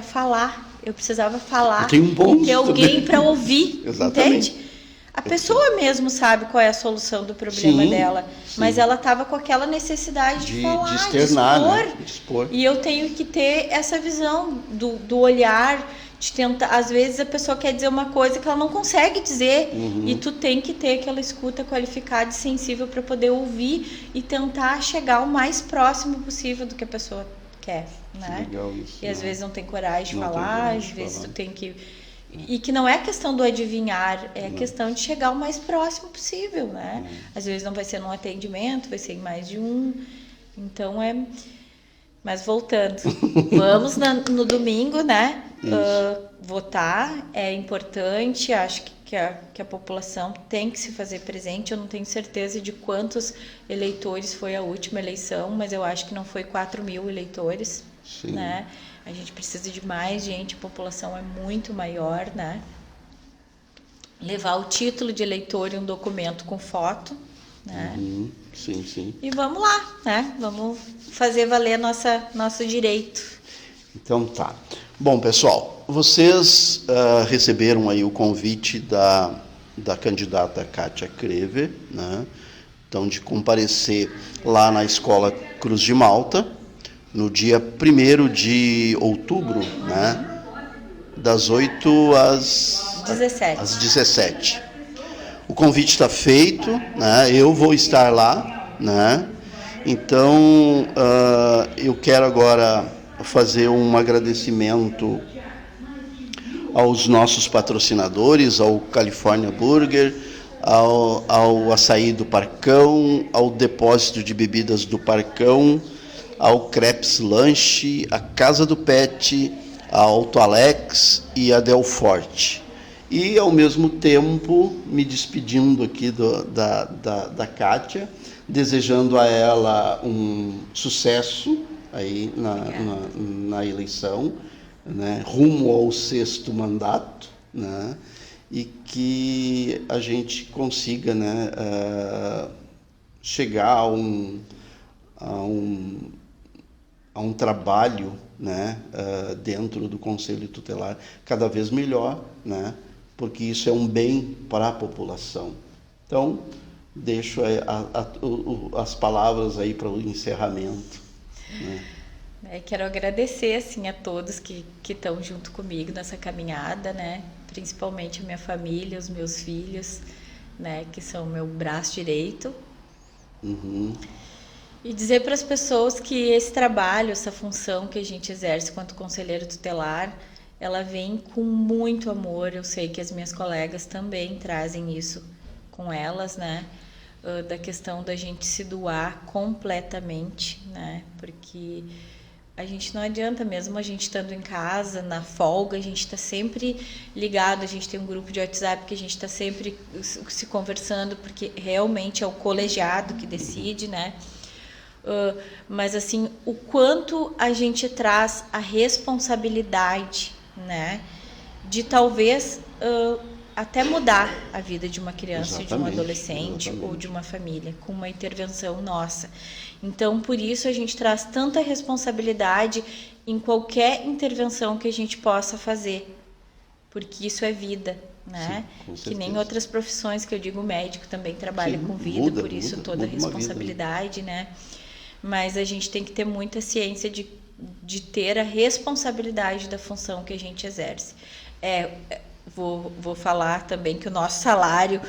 S2: falar, eu precisava falar e ter alguém para ouvir, entende? A pessoa mesmo sabe qual é a solução do problema dela, mas ela estava com aquela necessidade de falar,
S1: de externar,
S2: de expor. E eu tenho que ter essa visão do olhar de tentar, às vezes a pessoa quer dizer uma coisa que ela não consegue dizer, e tu tem que ter aquela escuta qualificada e sensível para poder ouvir e tentar chegar o mais próximo possível do que a pessoa quer, né?
S1: Legal isso,
S2: e às vezes não tem coragem de
S1: Não tem
S2: falar,
S1: coragem
S2: às
S1: de
S2: vezes
S1: falar.
S2: tu tem que... E que não é questão do adivinhar, é questão de chegar o mais próximo possível, né? Às vezes não vai ser num atendimento, vai ser em mais de um. Então Mas voltando, vamos no domingo, né? Votar é importante, acho que a população tem que se fazer presente. Eu não tenho certeza de quantos eleitores foi a última eleição, mas eu acho que não foi 4.000 eleitores,
S1: Sim.
S2: né? A gente precisa de mais gente, a população é muito maior, né? Levar o título de eleitor e um documento com foto, né?
S1: Sim, sim.
S2: E vamos lá, né? Vamos fazer valer nosso direito.
S1: Então tá. Bom, pessoal, vocês receberam aí o convite da candidata Kátia Krever, né? Então, de comparecer lá na Escola Cruz de Malta, no dia 1º de outubro, né? Das 8 às 17. O convite está feito, né? Eu vou estar lá, né? Então, eu quero agora fazer um agradecimento aos nossos patrocinadores, ao California Burger, ao Açaí do Parcão, ao Depósito de Bebidas do Parcão, ao Crepes Lanche, à Casa do Pet, a Auto Alex e a Delforte. E, ao mesmo tempo, me despedindo aqui da Kátia, desejando a ela um sucesso aí na eleição, né, rumo ao 6º mandato, né, e que a gente consiga, né, chegar a um trabalho, né, dentro do Conselho Tutelar cada vez melhor, né, porque isso é um bem para a população. Então, deixo as palavras aí para o encerramento, né.
S2: Quero agradecer assim, a todos que estão junto comigo nessa caminhada, né? Principalmente a minha família, os meus filhos, né? Que são o meu braço direito. E dizer para as pessoas que esse trabalho, essa função que a gente exerce quanto conselheiro tutelar, ela vem com muito amor. Eu sei que as minhas colegas também trazem isso com elas, né? Da questão da gente se doar completamente, né? Porque a gente não adianta, mesmo a gente estando em casa, na folga, a gente está sempre ligado, a gente tem um grupo de WhatsApp que a gente está sempre se conversando, porque realmente é o colegiado que decide, né? Mas assim, o quanto a gente traz a responsabilidade, né? De talvez até mudar a vida de uma criança, de um adolescente ou de uma família, com uma intervenção nossa. Então, por isso a gente traz tanta responsabilidade em qualquer intervenção que a gente possa fazer, porque isso é vida, né?
S1: Sim,
S2: que nem outras profissões, que eu digo, o médico também trabalha com vida, por isso toda a responsabilidade, né? Mas a gente tem que ter muita ciência de ter a responsabilidade da função que a gente exerce. Vou falar também que o nosso salário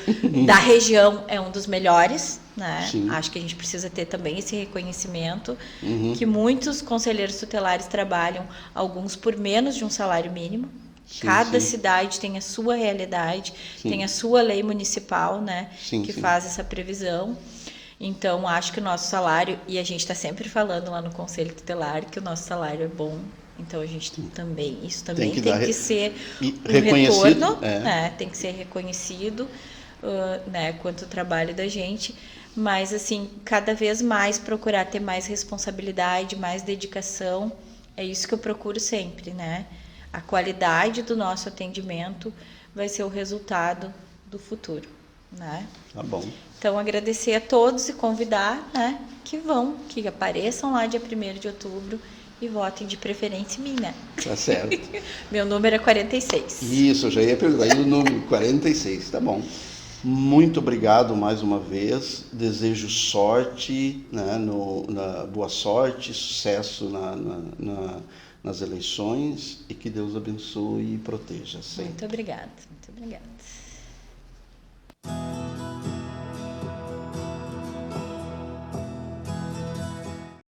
S2: da região é um dos melhores, né? Acho que a gente precisa ter também esse reconhecimento, que muitos conselheiros tutelares trabalham, alguns por menos de um salário mínimo. Cada cidade tem a sua realidade, tem a sua lei municipal, né? Que faz essa previsão. Então, acho que o nosso salário, e a gente está sempre falando lá no Conselho Tutelar que o nosso salário é bom. Então, a gente também, isso também tem que ser um retorno, né? Tem que ser reconhecido, né? Quanto o trabalho da gente. Mas, assim, cada vez mais procurar ter mais responsabilidade, mais dedicação. É isso que eu procuro sempre, né? A qualidade do nosso atendimento vai ser o resultado do futuro, né?
S1: Tá bom.
S2: Então, agradecer a todos e convidar, né, que apareçam lá dia 1º de outubro e votem de preferência em mim, né?
S1: Tá certo.
S2: Meu número é 46.
S1: Isso, eu já ia perguntar. E o número 46, tá bom. Muito obrigado mais uma vez. Desejo sorte, né, boa sorte, sucesso nas eleições e que Deus abençoe e proteja sempre.
S2: Muito obrigada, muito obrigada.